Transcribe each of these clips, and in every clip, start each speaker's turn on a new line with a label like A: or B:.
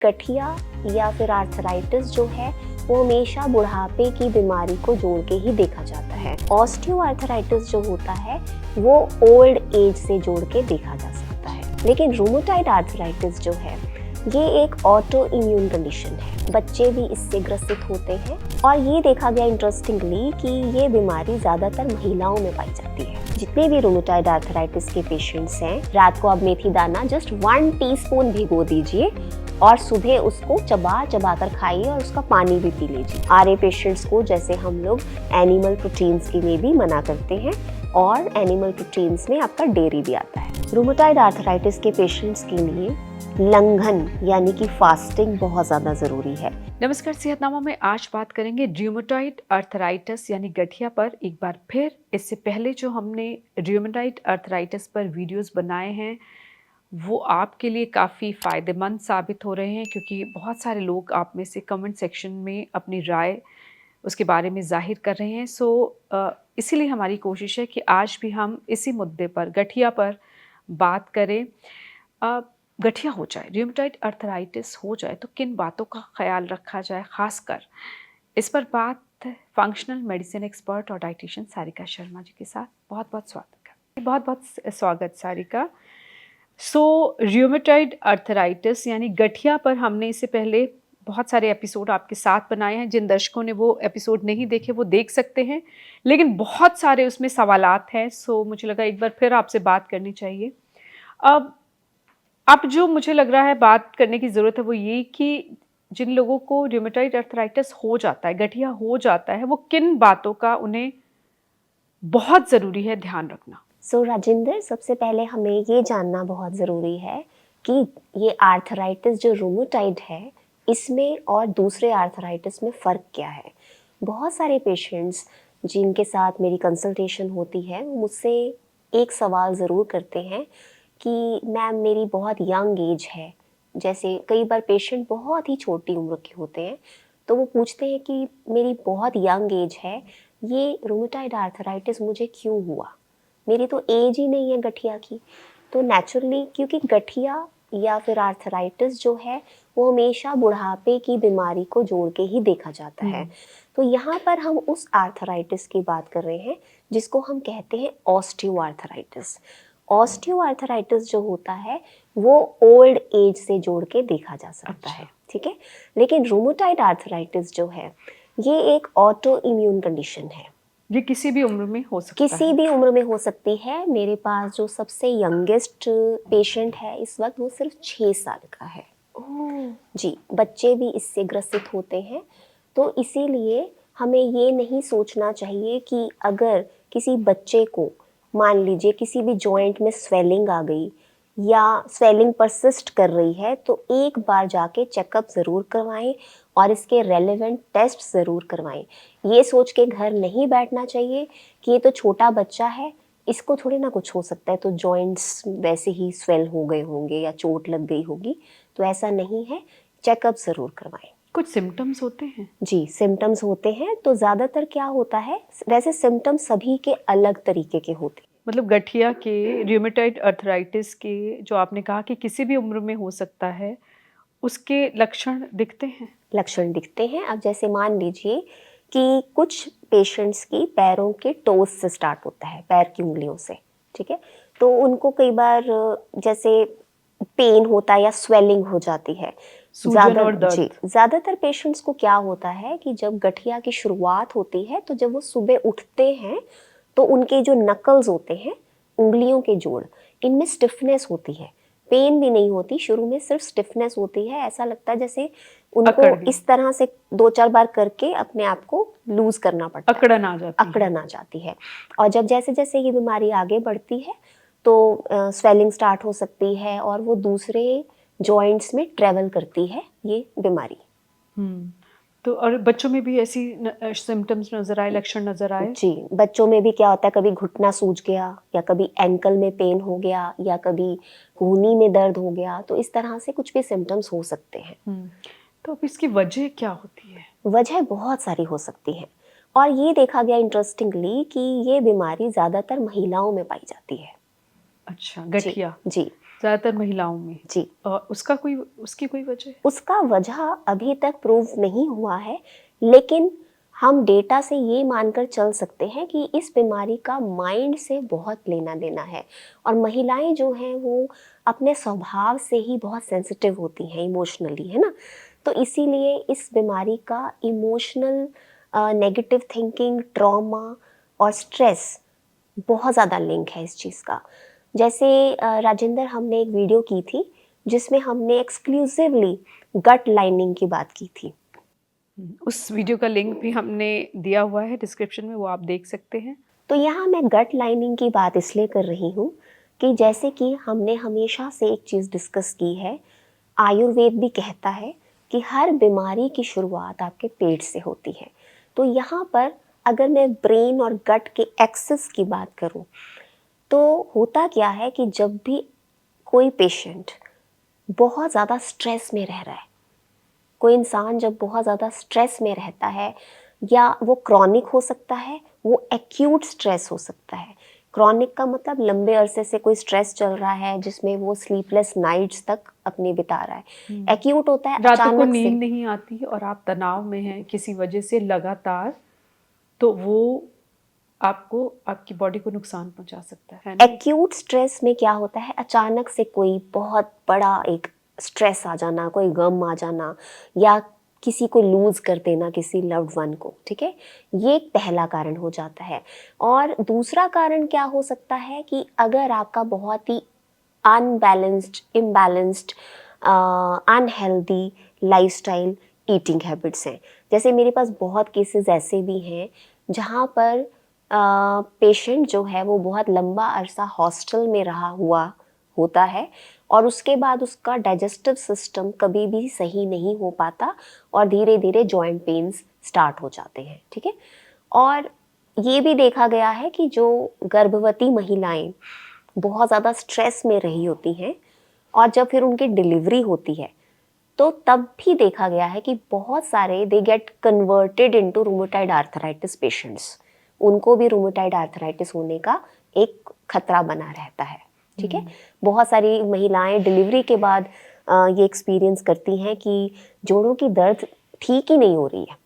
A: गठिया या फिर आर्थराइटिस जो है वो हमेशा बुढ़ापे की बीमारी को जोड़ के ही देखा जाता है। ऑस्टियोआर्थराइटिस जो होता है वो ओल्ड एज से जोड़ के देखा जा सकता है। लेकिन रूमेटॉइड आर्थराइटिस जो है ये एक ऑटो इम्यून कंडीशन है। बच्चे भी इससे ग्रसित होते हैं और ये देखा गया इंटरेस्टिंगली कि ये बीमारी ज़्यादातर महिलाओं में पाई जाती है। जितने भी रूमेटॉइड आर्थराइटिस के पेशेंट्स हैं, रात को आप मेथी दाना जस्ट 1 टीस्पून भिगो दीजिए और सुबह उसको चबा चबा कर खाइए और उसका पानी भी पी लीजिए। आरए पेशेंट्स को जैसे हम लोग एनिमल प्रोटीन्स के लिए भी मना करते हैं और एनिमल प्रोटीन्स में आपका डेयरी भी आता है। रूमेटॉइड आर्थराइटिस के पेशेंट्स के लिए लंघन यानी कि फास्टिंग बहुत ज़्यादा ज़रूरी है।
B: नमस्कार, सेहतनामा में आज बात करेंगे रूमेटॉइड आर्थराइटिस यानी गठिया पर एक बार फिर। इससे पहले जो हमने रूमेटॉइड आर्थराइटिस पर वीडियोस बनाए हैं वो आपके लिए काफ़ी फ़ायदेमंद साबित हो रहे हैं, क्योंकि बहुत सारे लोग आप में से कमेंट सेक्शन में अपनी राय उसके बारे में ज़ाहिर कर रहे हैं। इसीलिए हमारी कोशिश है कि आज भी हम इसी मुद्दे पर, गठिया पर बात करें। गठिया हो जाए, रूमेटॉइड आर्थराइटिस हो जाए तो किन बातों का ख्याल रखा जाए, खासकर इस पर बात फंक्शनल मेडिसिन एक्सपर्ट और डाइटिशियन सारिका शर्मा जी के साथ। बहुत बहुत स्वागत सारिका। रूमेटॉइड आर्थराइटिस यानी गठिया पर हमने इससे पहले बहुत सारे एपिसोड आपके साथ बनाए हैं। जिन दर्शकों ने वो एपिसोड नहीं देखे वो देख सकते हैं, लेकिन बहुत सारे उसमें सवालात हैं। मुझे लगा एक बार फिर आपसे बात करनी चाहिए। अब जो मुझे लग रहा है बात करने की ज़रूरत है वो ये कि जिन लोगों को रूमेटॉइड आर्थराइटिस हो जाता है, गठिया हो जाता है, वो किन बातों का उन्हें बहुत ज़रूरी है ध्यान रखना।
A: राजेंद्र, सबसे पहले हमें ये जानना बहुत ज़रूरी है कि ये आर्थराइटिस जो रूमेटॉइड है इसमें और दूसरे आर्थराइटिस में फ़र्क क्या है। बहुत सारे पेशेंट्स जिनके साथ मेरी कंसल्टेशन होती है वो मुझसे एक सवाल ज़रूर करते हैं कि मैम मेरी बहुत यंग एज है। जैसे कई बार पेशेंट बहुत ही छोटी उम्र के होते हैं तो वो पूछते हैं कि मेरी बहुत यंग एज है, ये रूमेटॉइड आर्थराइटिस मुझे क्यों हुआ, मेरी तो एज ही नहीं है गठिया की। तो नेचुरली क्योंकि गठिया या फिर आर्थराइटिस जो है वो हमेशा बुढ़ापे की बीमारी को जोड़ के ही देखा जाता है। तो यहाँ पर हम उस आर्थराइटिस की बात कर रहे हैं जिसको हम कहते हैं ऑस्टियोआर्थराइटिस। ऑस्टियोआर्थराइटिस जो होता है वो ओल्ड एज से जोड़ के देखा जा सकता है, ठीक है। लेकिन रूमेटॉइड आर्थराइटिस जो है ये एक ऑटो इम्यून कंडीशन है।
B: ये किसी भी उम्र में हो सकता है।
A: किसी भी उम्र में हो सकती है। मेरे पास जो सबसे यंगेस्ट पेशेंट है इस वक्त वो सिर्फ 6 साल का है। जी, बच्चे भी इससे ग्रसित होते हैं। तो इसीलिए हमें ये नहीं सोचना चाहिए कि अगर किसी बच्चे को मान लीजिए किसी भी जॉइंट में स्वेलिंग आ गई या स्वेलिंग परसिस्ट कर रही है तो एक बार जाके चेकअप ज़रूर करवाएं और इसके रेलेवेंट टेस्ट ज़रूर करवाएं। ये सोच के घर नहीं बैठना चाहिए कि ये तो छोटा बच्चा है, इसको थोड़ी ना कुछ हो सकता है, तो जॉइंट्स वैसे ही स्वेल हो गए होंगे या चोट लग गई होगी। तो ऐसा नहीं है, चेकअप ज़रूर करवाएं।
B: कुछ सिम्टम्स होते हैं?
A: जी, सिम्टम्स होते हैं। तो ज़्यादातर क्या होता है, वैसे सिम्टम्स सभी के अलग तरीके के होते हैं।
B: मतलब गठिया के, रूमेटॉइड आर्थराइटिस के, जो आपने कहा कि किसी भी उम्र में हो सकता है, उसके लक्षण दिखते हैं?
A: लक्षण दिखते हैं। अब जैसे मान लीजिए कि कुछ पेशेंट्स की पैरों के टोज से स्टार्ट होता है, पैर की उंगलियों से, ठीक है। तो उनको कई बार जैसे पेन होता है या स्वेलिंग हो जाती है,
B: सूजन और दर्द।
A: जी, ज़्यादातर पेशेंट्स को क्या होता है कि जब गठिया की शुरुआत होती है तो जब वो सुबह उठते हैं तो उनके जो नकल्स होते हैं, उंगलियों के जोड़, इनमें स्टिफनेस होती है। पेन भी नहीं होती, शुरू में सिर्फ स्टिफनेस होती है। ऐसा लगता है जैसे उनको इस तरह से 2-4 बार करके अपने आप को लूज करना पड़ता है, अकड़न आ जाती है। और जब जैसे जैसे ये बीमारी आगे बढ़ती है तो स्वेलिंग स्टार्ट हो सकती है और वो दूसरे जॉइंट्स में ट्रेवल करती है ये बीमारी।
B: तो और बच्चों में भी ऐसी सिम्टम्स नजर आए, लक्षण नजर आए?
A: जी, बच्चों में भी क्या होता है, कभी घुटना सूज गया या कभी एंकल में पेन हो गया या कभी कूहनी में दर्द हो गया। तो इस तरह से कुछ भी सिम्टम्स हो सकते हैं।
B: तो अब इसकी वजह क्या होती है?
A: वजह बहुत सारी हो सकती है और ये देखा गया इंटरेस्टिंगली कि ये बीमारी ज़्यादातर महिलाओं में पाई जाती है।
B: अच्छा, गठिया।
A: जी,
B: ज़्यादातर महिलाओं में।
A: जी।
B: और उसकी कोई वजह है?
A: उसका वजह अभी तक प्रूव नहीं हुआ है, लेकिन हम डेटा से ये मानकर चल सकते हैं कि इस बीमारी का माइंड से बहुत लेना देना है। और महिलाएं जो हैं वो अपने स्वभाव से ही बहुत सेंसिटिव होती हैं इमोशनली, है ना। तो इसीलिए इस बीमारी का इमोशनल नेगेटिव थिंकिंग, ट्रॉमा और स्ट्रेस बहुत ज़्यादा लिंक है इस चीज़ का। जैसे राजेंद्र, हमने एक वीडियो की थी जिसमें हमने एक्सक्लूसिवली गट लाइनिंग की बात की थी।
B: उस वीडियो का लिंक भी हमने दिया हुआ है डिस्क्रिप्शन में, वो आप देख सकते हैं।
A: तो यहाँ मैं गट लाइनिंग की बात इसलिए कर रही हूँ कि जैसे कि हमने हमेशा से एक चीज़ डिस्कस की है, आयुर्वेद भी कहता है कि हर बीमारी की शुरुआत आपके पेट से होती है। तो यहाँ पर अगर मैं ब्रेन और गट के एक्सेस की बात करूँ तो होता क्या है कि जब भी कोई पेशेंट बहुत ज़्यादा स्ट्रेस में रह रहा है, कोई इंसान जब बहुत ज़्यादा स्ट्रेस में रहता है, या वो क्रॉनिक हो सकता है, वो एक्यूट स्ट्रेस हो सकता है। क्रॉनिक का मतलब लंबे अरसे से कोई स्ट्रेस चल रहा है जिसमें वो स्लीपलेस नाइट्स तक अपने बिता रहा है। एक्यूट होता है
B: रातों को
A: अचानक
B: नींद
A: से।
B: नहीं आती और आप तनाव में हैं किसी वजह से लगातार, तो वो आपको, आपकी बॉडी को नुकसान पहुंचा सकता है ना।
A: एक्यूट स्ट्रेस में क्या होता है, अचानक से कोई बहुत बड़ा एक स्ट्रेस आ जाना, कोई गम आ जाना, या किसी को लूज कर देना, किसी लव्ड वन को, ठीक है। ये एक पहला कारण हो जाता है। और दूसरा कारण क्या हो सकता है कि अगर आपका बहुत ही unbalanced, imbalanced, unhealthy lifestyle, eating habits हैं। जैसे मेरे पास बहुत केसेस ऐसे भी हैं जहाँ पर पेशेंट जो है वो बहुत लंबा अरसा हॉस्टल में रहा हुआ होता है और उसके बाद उसका डाइजेस्टिव सिस्टम कभी भी सही नहीं हो पाता और धीरे धीरे जॉइंट पेन्स स्टार्ट हो जाते हैं, ठीक है। और ये भी देखा गया है कि जो गर्भवती महिलाएं बहुत ज़्यादा स्ट्रेस में रही होती हैं और जब फिर उनकी डिलीवरी होती है तो तब भी देखा गया है कि बहुत सारे they get converted into rheumatoid arthritis patients. उनको भी रूमेटॉइड आर्थराइटिस होने का एक खतरा बना रहता है, ठीक है। बहुत सारी महिलाएं डिलीवरी के बाद ये एक्सपीरियंस करती हैं कि जोड़ों की दर्द ठीक ही नहीं हो रही है,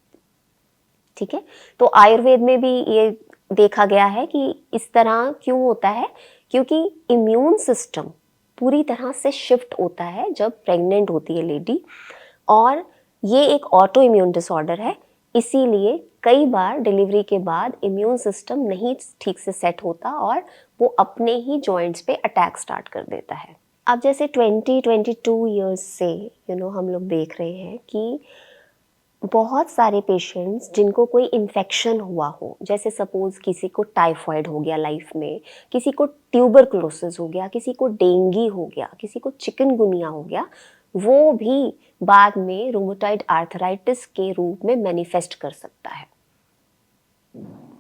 A: ठीक है। तो आयुर्वेद में भी ये देखा गया है कि इस तरह क्यों होता है, क्योंकि इम्यून सिस्टम पूरी तरह से शिफ्ट होता है जब प्रेग्नेंट होती है लेडी, और ये एक ऑटो इम्यून डिसऑर्डर है। इसीलिए कई बार डिलीवरी के बाद इम्यून सिस्टम नहीं ठीक से सेट होता और वो अपने ही जॉइंट्स पे अटैक स्टार्ट कर देता है। अब जैसे 22 ईयर्स से हम लोग देख रहे हैं कि बहुत सारे पेशेंट्स जिनको कोई इन्फेक्शन हुआ हो, जैसे सपोज किसी को टाइफाइड हो गया लाइफ में, किसी को ट्यूबरकुलोसिस हो गया, किसी को डेंगू हो गया, किसी को चिकनगुनिया हो गया, वो भी बाद में रूमेटॉइड आर्थराइटिस के रूप में मैनिफेस्ट कर सकता है।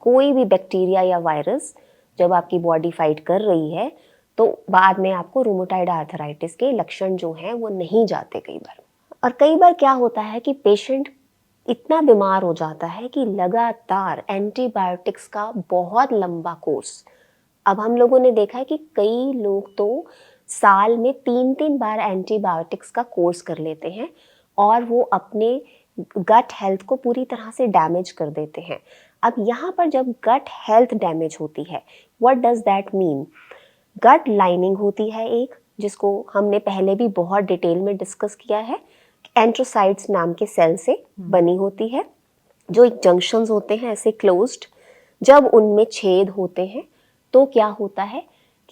A: कोई भी बैक्टीरिया या वायरस जब आपकी बॉडी फाइट कर रही है तो बाद में आपको रूमेटॉइड आर्थराइटिस के लक्षण जो हैं वो नहीं जाते कई बार। और कई बार क्या होता है कि पेशेंट इतना बीमार हो जाता है कि लगातार एंटीबायोटिक्स का बहुत लंबा कोर्स। अब हम लोगों ने देखा है कि कई लोग तो साल में 3-3 बार एंटीबायोटिक्स का कोर्स कर लेते हैं और वो अपने गट हेल्थ को पूरी तरह से डैमेज कर देते हैं। अब यहाँ पर जब गट हेल्थ डैमेज होती है, what does that mean? Gut lining होती है एक, जिसको हमने पहले भी बहुत डिटेल में डिस्कस किया है, एंट्रोसाइट्स नाम के सेल से बनी होती है, जो एक जंक्शंस होते हैं ऐसे क्लोज्ड। जब उनमें छेद होते हैं तो क्या होता है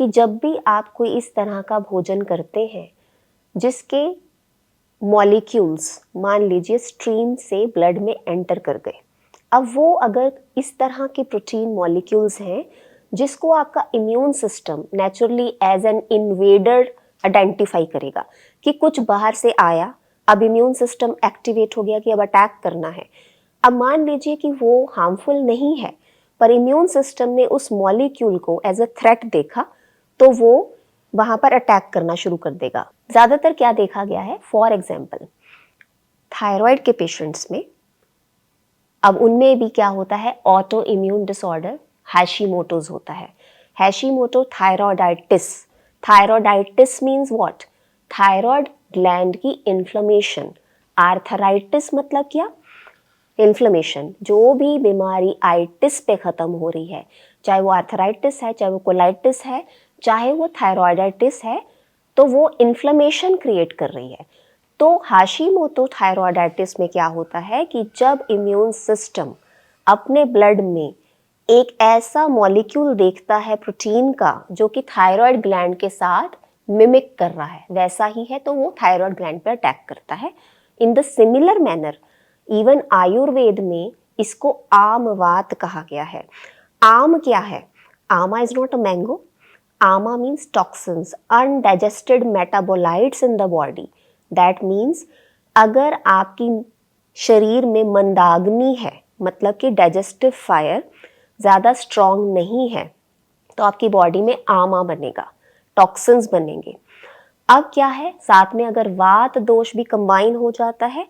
A: कि जब भी आप कोई इस तरह का भोजन करते हैं जिसके मॉलिक्यूल्स मान लीजिए स्ट्रीम से ब्लड में एंटर कर गए, अब वो अगर इस तरह के प्रोटीन मॉलिक्यूल्स हैं जिसको आपका immune system naturally as an invader identify करेगा कि कुछ बाहर से आया, अब इम्यून सिस्टम एक्टिवेट हो गया कि अब अटैक करना है। अब मान लीजिए कि वो हार्मफुल नहीं है पर इम्यून सिस्टम ने उस मॉलिक्यूल को एज अ थ्रेट देखा तो वो वहां पर अटैक करना शुरू कर देगा। ज्यादातर क्या देखा गया है, फॉर एग्जाम्पल थायराइड के पेशेंट्स में, अब उनमें भी क्या होता है, ऑटो इम्यून डिसऑर्डर हैशीमोटोज होता है। Hashimoto thyroiditis thyroiditis means what? Thyroid gland की इन्फ्लेमेशन। आर्थराइटिस मतलब क्या? इन्फ्लेमेशन। जो भी बीमारी आइटिस पे खत्म हो रही है, चाहे वो आर्थराइटिस है, चाहे वो कोलाइटिस है, चाहे वो थायरॉयडाइटिस है, तो वो इन्फ्लेमेशन क्रिएट कर रही है। तो हाशिमोतो थायरॉयडाइटिस में क्या होता है कि जब इम्यून सिस्टम अपने ब्लड में एक ऐसा मॉलिक्यूल देखता है प्रोटीन का जो कि थायराइड ग्लैंड के साथ मिमिक कर रहा है, वैसा ही है, तो वो थायराइड ग्लैंड पर अटैक करता है। In the similar manner even Ayurveda में इसको आमवात कहा गया है। आम क्या है? आमा इज नॉट अ मैंगो। आमा means toxins, undigested metabolites in the body. That means अगर आपकी शरीर में मंदाग्नि है, मतलब कि डाइजेस्टिव फायर ज़्यादा स्ट्रॉन्ग नहीं है, तो आपकी बॉडी में आमा बनेगा, टॉक्सिन्स बनेंगे। अब क्या है, साथ में अगर वात दोष भी कंबाइन हो जाता है,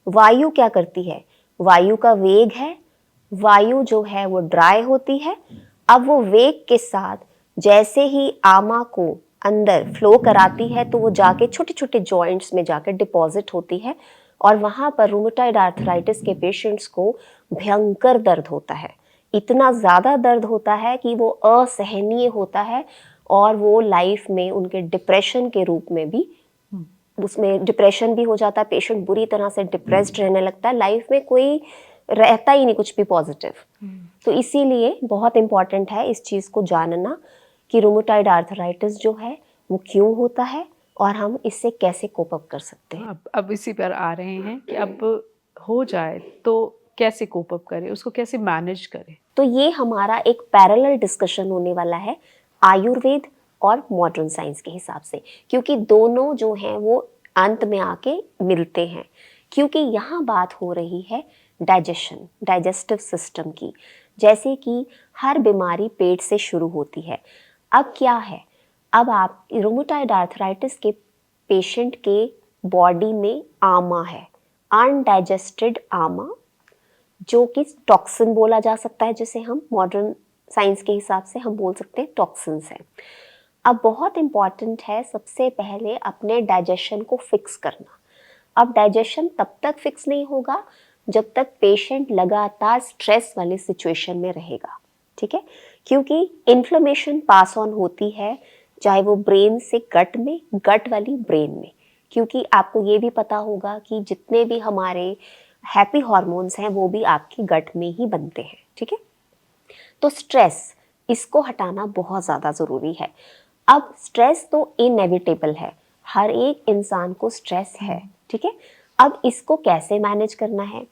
A: वायु क्या करती है? वायु का वेग है, वायु जो है वो ड्राई होती है। अब वो वेग के साथ जैसे ही आमा को अंदर फ्लो कराती है तो वो जाके छोटे छोटे जॉइंट्स में जाकर डिपॉजिट होती है, और वहाँ पर रूमेटॉइड आर्थराइटिस के पेशेंट्स को भयंकर दर्द होता है। इतना ज़्यादा दर्द होता है कि वो असहनीय होता है, और वो लाइफ में उनके डिप्रेशन के रूप में भी, उसमें डिप्रेशन भी हो जाता है। पेशेंट बुरी तरह से डिप्रेस्ड रहने लगता है, लाइफ में कोई रहता ही नहीं कुछ भी पॉजिटिव। तो इसीलिए बहुत इम्पॉर्टेंट है इस चीज़ को जानना कि रूमेटॉइड आर्थराइटिस जो है वो क्यों होता है और हम इससे कैसे कोप अप कर सकते हैं।
B: अब इसी पर आ रहे हैं कि अब हो जाए तो कैसे कोप अप करें, उसको कैसे मैनेज करें?
A: तो ये हमारा एक पैरेलल डिस्कशन होने वाला है आयुर्वेद और मॉडर्न साइंस के हिसाब से, क्योंकि दोनों जो हैं वो अंत में आके मिलते हैं। क्योंकि यहाँ बात हो रही है डाइजेशन, डाइजेस्टिव सिस्टम की। जैसे कि हर बीमारी पेट से शुरू होती है। अब क्या है, अब आप रूमेटॉइड आर्थराइटिस के पेशेंट के बॉडी में आमा है, अनडाइजेस्टेड आमा, जो कि टॉक्सिन बोला जा सकता है, जिसे हम मॉडर्न साइंस के हिसाब से हम बोल सकते हैं टॉक्सिन्स हैं। अब बहुत इम्पॉर्टेंट है सबसे पहले अपने डाइजेशन को फिक्स करना। अब डाइजेशन तब तक फिक्स नहीं होगा जब तक पेशेंट लगातार स्ट्रेस वाली सिचुएशन में रहेगा, ठीक है? क्योंकि इन्फ्लेमेशन पास ऑन होती है, चाहे वो ब्रेन से गट में, गट वाली ब्रेन में। क्योंकि आपको ये भी पता होगा कि जितने भी हमारे हैप्पी हार्मोन्स हैं वो भी आपकी गट में ही बनते हैं, ठीक है? तो स्ट्रेस, इसको हटाना बहुत ज़्यादा ज़रूरी है। अब स्ट्रेस तो इनएविटेबल है, हर एक इंसान को स्ट्रेस है, ठीक है? अब इसको कैसे मैनेज करना है?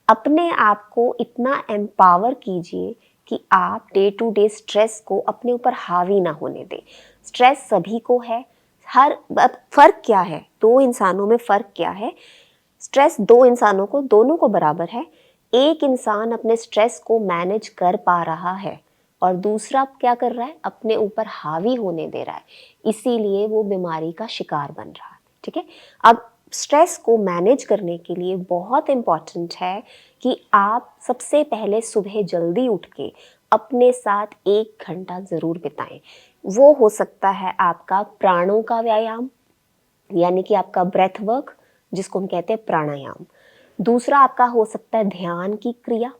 A: अपने आप को इतना एम्पावर कीजिए कि आप डे टू डे स्ट्रेस को अपने ऊपर हावी ना होने दें। स्ट्रेस सभी को है, फ़र्क क्या है, दो इंसानों में फ़र्क क्या है? स्ट्रेस दो इंसानों को, दोनों को बराबर है। एक इंसान अपने स्ट्रेस को मैनेज कर पा रहा है और दूसरा क्या कर रहा है, अपने ऊपर हावी होने दे रहा है, इसीलिए वो बीमारी का शिकार बन रहा है, ठीक है? अब स्ट्रेस को मैनेज करने के लिए बहुत इम्पॉर्टेंट है कि आप सबसे पहले सुबह जल्दी उठ के अपने साथ 1 घंटा ज़रूर बिताएं। वो हो सकता है आपका प्राणों का व्यायाम, यानी कि आपका ब्रेथ वर्क, जिसको हम कहते हैं प्राणायाम। दूसरा आपका हो सकता है ध्यान की क्रिया,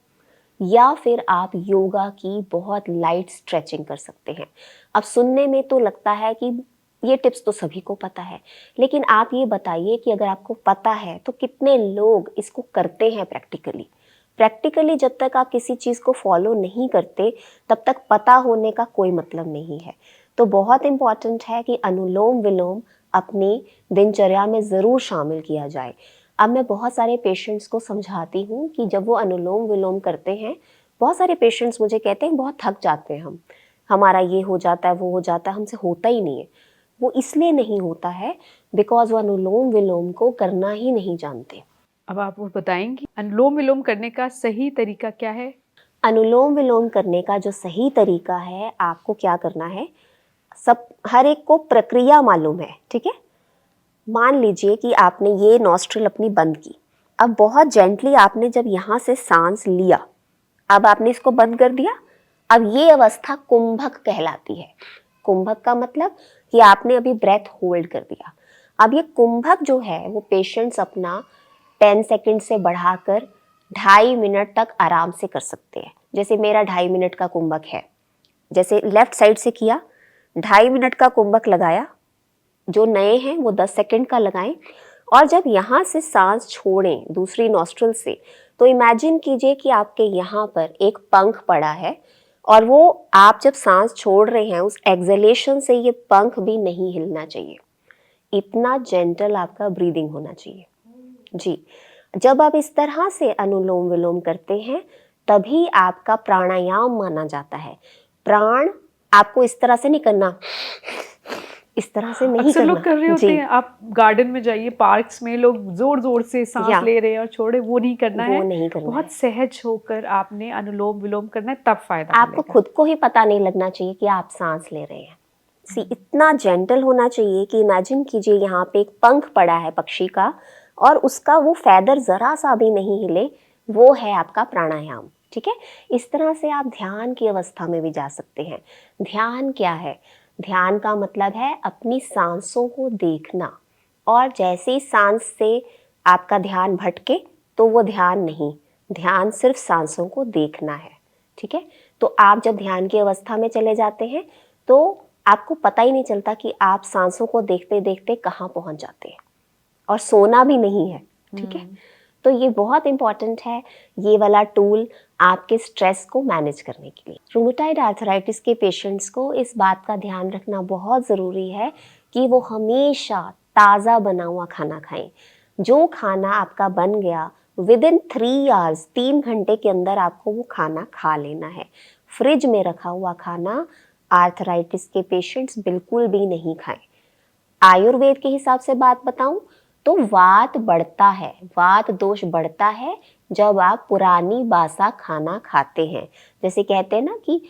A: या फिर आप योगा की बहुत लाइट स्ट्रेचिंग कर सकते हैं। अब सुनने में तो लगता है कि ये टिप्स तो सभी को पता है, लेकिन आप ये बताइए कि अगर आपको पता है तो कितने लोग इसको करते हैं प्रैक्टिकली? प्रैक्टिकली जब तक आप किसी चीज़ को फॉलो नहीं करते तब तक पता होने का कोई मतलब नहीं है। तो बहुत इम्पॉर्टेंट है कि अनुलोम विलोम अपनी दिनचर्या में ज़रूर शामिल किया जाए। अब मैं बहुत सारे पेशेंट्स को समझाती हूँ कि जब वो अनुलोम विलोम करते हैं, बहुत सारे पेशेंट्स मुझे कहते हैं बहुत थक जाते हैं हम, हमारा ये हो जाता है, वो हो जाता है, हमसे होता ही नहीं है। वो इसलिए नहीं होता है बिकॉज वो अनुलोम विलोम को करना ही नहीं जानते।
B: अब आप वो बताएंगी अनुलोम विलोम करने का सही तरीका क्या है?
A: अनुलोम विलोम करने का जो सही तरीका है, आपको क्या करना है, सब हर एक को प्रक्रिया मालूम है, ठीक है? मान लीजिए कि आपने ये नॉस्ट्रिल अपनी बंद की, अब बहुत जेंटली आपने जब यहाँ से सांस लिया, अब आपने इसको बंद कर दिया। अब ये अवस्था कुंभक कहलाती है। कुंभक का मतलब कि आपने अभी ब्रेथ होल्ड कर दिया। अब ये कुंभक जो है वो पेशेंट्स अपना 10 सेकंड से बढ़ाकर 2.5 मिनट तक आराम से कर सकते हैं। जैसे मेरा 2.5 मिनट का कुंभक है, जैसे लेफ्ट साइड से किया, 2.5 मिनट का कुंभक लगाया। जो नए हैं वो 10 सेकंड का लगाएं। और जब यहाँ से सांस छोड़ें दूसरी नॉस्ट्रल से, तो इमेजिन कीजिए कि आपके यहाँ पर एक पंख पड़ा है और वो आप जब सांस छोड़ रहे हैं उस एक्सहेलेशन से ये पंख भी नहीं हिलना चाहिए। इतना जेंटल आपका ब्रीदिंग होना चाहिए जी। जब आप इस तरह से अनुलोम विलोम करते हैं तभी आपका प्राणायाम माना जाता है। प्राण आपको इस तरह से नहीं करना, इस तरह से नहीं
B: अक्सर
A: करना
B: लोग कर रहे होते हैं, आप गार्डन में जाइए, पार्क्स में लोग जोर जोर से सांस ले रहे हैं और छोड़े, वो नहीं करना
A: वो
B: है।
A: नहीं करना
B: बहुत
A: है।
B: सहज होकर आपने अनुलोम विलोम करना है, तब फायदा
A: आपको
B: मिलेगा।
A: खुद को ही पता नहीं लगना चाहिए कि आप सांस ले रहे हैं। इतना जेंटल होना चाहिए कि इमेजिन कीजिए यहाँ पे एक पंख पड़ा है पक्षी का और उसका वो फैदर जरा सा भी नहीं हिले, वो है आपका प्राणायाम। ठीक है, इस तरह से आप ध्यान की अवस्था में भी जा सकते हैं। ध्यान क्या है? ध्यान का मतलब है अपनी सांसों को देखना, और जैसे ही सांस से आपका ध्यान भटके तो वो ध्यान नहीं, ध्यान सिर्फ सांसों को देखना है। ठीक है, तो आप जब ध्यान की अवस्था में चले जाते हैं तो आपको पता ही नहीं चलता कि आप सांसों को देखते देखते कहाँ पहुंच जाते हैं, और सोना भी नहीं है। ठीक है, तो ये बहुत इंपॉर्टेंट है ये वाला टूल आपके स्ट्रेस को मैनेज करने के लिए। रूमेटॉइड आर्थराइटिस के पेशेंट्स को इस बात का ध्यान रखना बहुत ज़रूरी है कि वो हमेशा ताज़ा बना हुआ खाना खाएं। जो खाना आपका बन गया विदिन 3 आवर्स, 3 घंटे के अंदर आपको वो खाना खा लेना है। फ्रिज में रखा हुआ खाना आर्थराइटिस के पेशेंट्स बिल्कुल भी नहीं खाएं। आयुर्वेद के हिसाब से बात बताऊं तो वात बढ़ता है, वात दोष बढ़ता है जब आप पुरानी बासा खाना खाते हैं। जैसे कहते हैं ना कि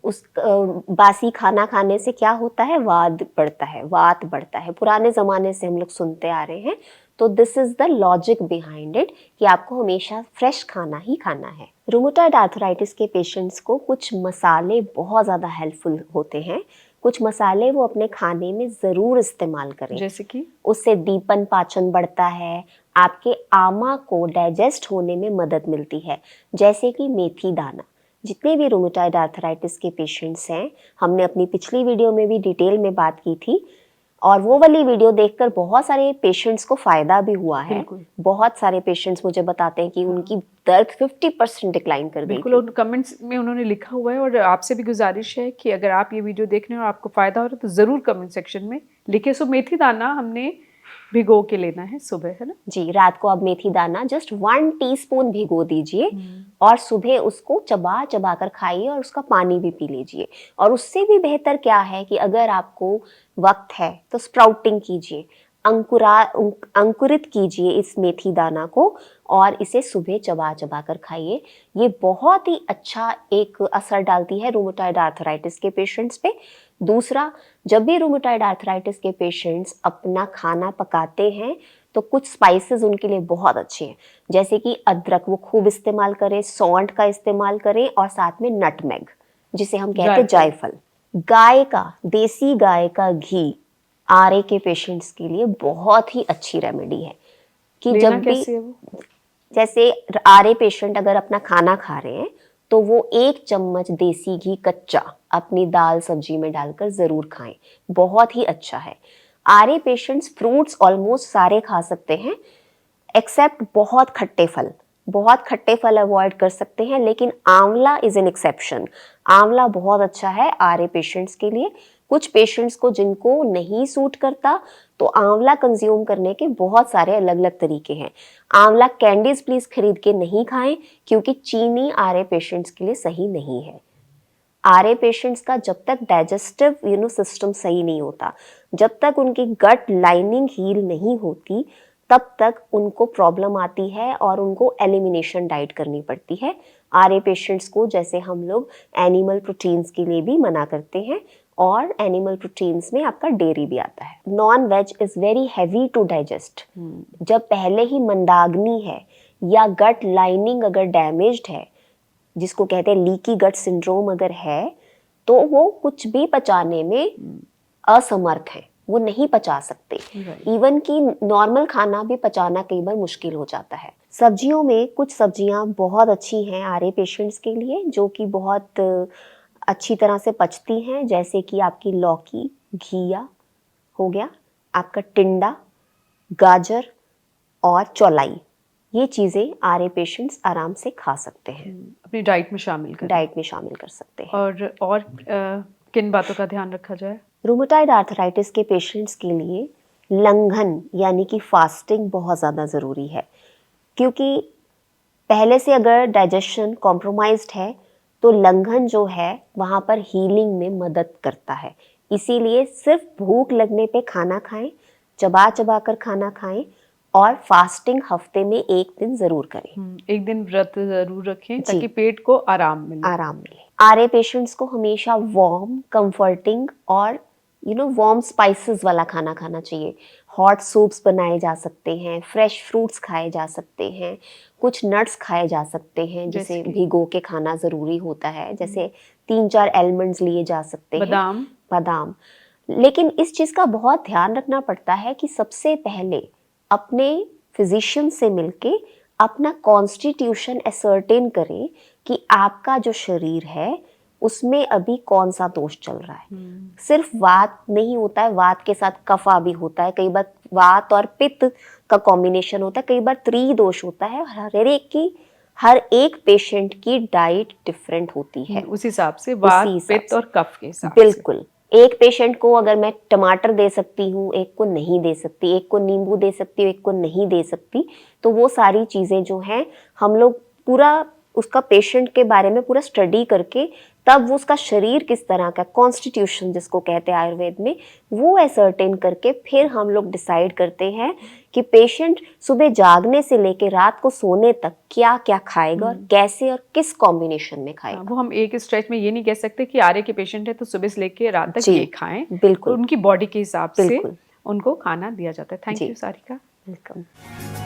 A: उस बासी खाना खाने से क्या होता है, वात बढ़ता है, वात बढ़ता है। पुराने ज़माने से हम लोग सुनते आ रहे हैं। तो this is the logic behind it कि आपको हमेशा फ्रेश खाना ही खाना है। रूमेटॉइड आर्थराइटिस के पेशेंट्स को कुछ मसाले बहुत ज़्यादा हेल्पफुल होते हैं। कुछ मसाले वो अपने खाने में ज़रूर इस्तेमाल करें।
B: जैसे कि
A: उससे दीपन पाचन बढ़ता है, आपके आमा को डाइजेस्ट होने में मदद मिलती है। जैसे कि मेथी दाना। जितने भी रूमेटॉइड आर्थराइटिस के पेशेंट्स हैं, हमने अपनी पिछली वीडियो में भी डिटेल में बात की थी, और वो वाली वीडियो देखकर बहुत सारे पेशेंट्स को फ़ायदा भी हुआ है। बहुत सारे पेशेंट्स मुझे बताते हैं कि उनकी दर्द 50% डिक्लाइन कर गई
B: बिल्कुल,
A: थी।
B: और कमेंट्स में उन्होंने लिखा हुआ है, और आपसे भी गुजारिश है कि अगर आप ये वीडियो देख रहे हैं और आपको फ़ायदा हो रहा है तो ज़रूर कमेंट सेक्शन में लिखिए। सो मेथी दाना हमने भिगो के लेना है सुबह, है ना
A: जी। रात को आप मेथी दाना जस्ट 1 टीस्पून भिगो दीजिए और सुबह उसको चबा चबा कर खाइए और उसका पानी भी पी लीजिए। और उससे भी बेहतर क्या है कि अगर आपको वक्त है तो स्प्राउटिंग कीजिए, अंकुरित कीजिए इस मेथी दाना को और इसे सुबह चबा चबा कर खाइए। ये बहुत ही अच्छा एक असर डालती है रूमेटॉइड आर्थराइटिस के पेशेंट्स पे। दूसरा, जब भी रूमेटॉइड आर्थराइटिस के पेशेंट्स अपना खाना पकाते हैं तो कुछ स्पाइसेस उनके लिए बहुत अच्छे हैं। जैसे कि अदरक वो खूब इस्तेमाल करें, सौंठ का इस्तेमाल करें, और साथ में नटमेग जिसे हम कहते हैं जायफल। गाय का, देसी गाय का घी आरए के पेशेंट्स के लिए बहुत ही अच्छी रेमेडी है। कि जब भी जैसे आरए पेशेंट अगर अपना खाना खा रहे हैं तो वो 1 चम्मच देसी घी कच्चा अपनी दाल सब्जी में डालकर जरूर खाएं, बहुत ही अच्छा है। आरए पेशेंट्स फ्रूट्स ऑलमोस्ट सारे खा सकते हैं एक्सेप्ट बहुत खट्टे फल। बहुत खट्टे फल अवॉइड कर सकते हैं, लेकिन आंवला इज एन एक्सेप्शन। आंवला बहुत अच्छा है आरए पेशेंट्स के लिए। कुछ पेशेंट्स को जिनको नहीं सूट करता तो आंवला कंज्यूम करने के बहुत सारे अलग अलग तरीके हैं। आंवला कैंडीज प्लीज खरीद के नहीं खाएं क्योंकि चीनी आरए पेशेंट्स के लिए सही नहीं है। आरए पेशेंट्स का जब तक डाइजेस्टिव सिस्टम सही नहीं होता, जब तक उनकी गट लाइनिंग हील नहीं होती, तब तक उनको प्रॉब्लम आती है और उनको एलिमिनेशन डाइट करनी पड़ती है। आरए पेशेंट्स को जैसे हम लोग एनिमल प्रोटीन्स के लिए भी मना करते हैं, और एनिमल प्रोटीन्स में आपका डेयरी भी आता है। Non veg is very heavy to digest. जब पहले ही मंदाग्नि है या गट लाइनिंग अगर डैमेज्ड है, जिसको कहते हैं लीकी गट सिंड्रोम अगर है, तो वो कुछ भी पचाने में असमर्थ हैं, वो नहीं पचा सकते।
B: Right.
A: इवन कि नॉर्मल खाना भी पचाना कई बार मुश्किल हो जाता है। सब्जियों में कुछ सब्जियां बहुत अच्छी हैं आरए पेशेंट्स के लिए, जो कि बहुत अच्छी तरह से पचती हैं, जैसे कि आपकी लौकी, घिया हो गया, आपका टिंडा, गाजर और चौलाई। ये चीज़ें आरए पेशेंट्स आराम से खा सकते हैं,
B: अपनी डाइट में शामिल करें।
A: डाइट में शामिल कर सकते हैं।
B: और किन बातों का ध्यान रखा जाए?
A: रूमेटॉइड आर्थराइटिस के पेशेंट्स के लिए लंघन यानी कि फास्टिंग बहुत ज़्यादा ज़रूरी है, क्योंकि पहले से अगर डाइजेशन कॉम्प्रोमाइज्ड है तो लंघन जो है वहाँ पर हीलिंग में मदद करता है। इसीलिए सिर्फ भूख लगने पे खाना खाएं, चबा चबा कर खाना खाएं और फास्टिंग हफ्ते में 1 दिन ज़रूर करें।
B: एक दिन व्रत जरूर रखें
A: जी।
B: ताकि पेट को आराम मिले।
A: आराम मिले। आरए पेशेंट्स को हमेशा वार्म, कंफर्टिंग और वार्म स्पाइसेस वाला खाना खाना चाहिए। हॉट सूप्स बनाए जा सकते हैं, फ्रेश फ्रूट्स खाए जा सकते हैं, कुछ नट्स खाए जा सकते हैं जिसे
B: जैसे कि?
A: भिगो के खाना ज़रूरी होता है, जैसे 3-4 आलमंड्स लिए जा सकते हैं, बादाम। लेकिन इस चीज़ का बहुत ध्यान रखना पड़ता है कि सबसे पहले अपने फिजिशियन से मिलके अपना कॉन्स्टिट्यूशन असर्टेन करें कि आपका जो शरीर है उसमें अभी कौन सा दोष चल रहा है। सिर्फ वात नहीं होता है, वात के साथ कफा भी होता है, कई बार वात और पित्त का कॉम्बिनेशन होता है, कई बार त्रिदोष होता है। हर एक पेशेंट की डाइट डिफरेंट होती है,
B: उस हिसाब से वात, पित्त और कफ के हिसाब से।
A: बिल्कुल। एक पेशेंट को अगर मैं टमाटर दे सकती हूँ, एक को नहीं दे सकती, एक को नींबू दे सकती हूँ, एक को नहीं दे सकती, तो वो सारी चीज़ें जो हैं हम लोग पूरा उसका पेशेंट के बारे में पूरा स्टडी करके तब वो उसका शरीर किस तरह का, कॉन्स्टिट्यूशन जिसको कहते हैं आयुर्वेद में, वो असर्टेन करके फिर हम लोग डिसाइड करते हैं कि पेशेंट सुबह जागने से लेके रात को सोने तक क्या क्या खाएगा और कैसे और किस कॉम्बिनेशन में खाएगा।
B: वो हम एक स्ट्रेच में ये नहीं कह सकते कि आरए के पेशेंट है तो सुबह से लेके रात तक ये खाएं।
A: बिल्कुल,
B: तो उनकी बॉडी के हिसाब से उनको खाना दिया जाता है। Thank you Sarika.
A: वेलकम।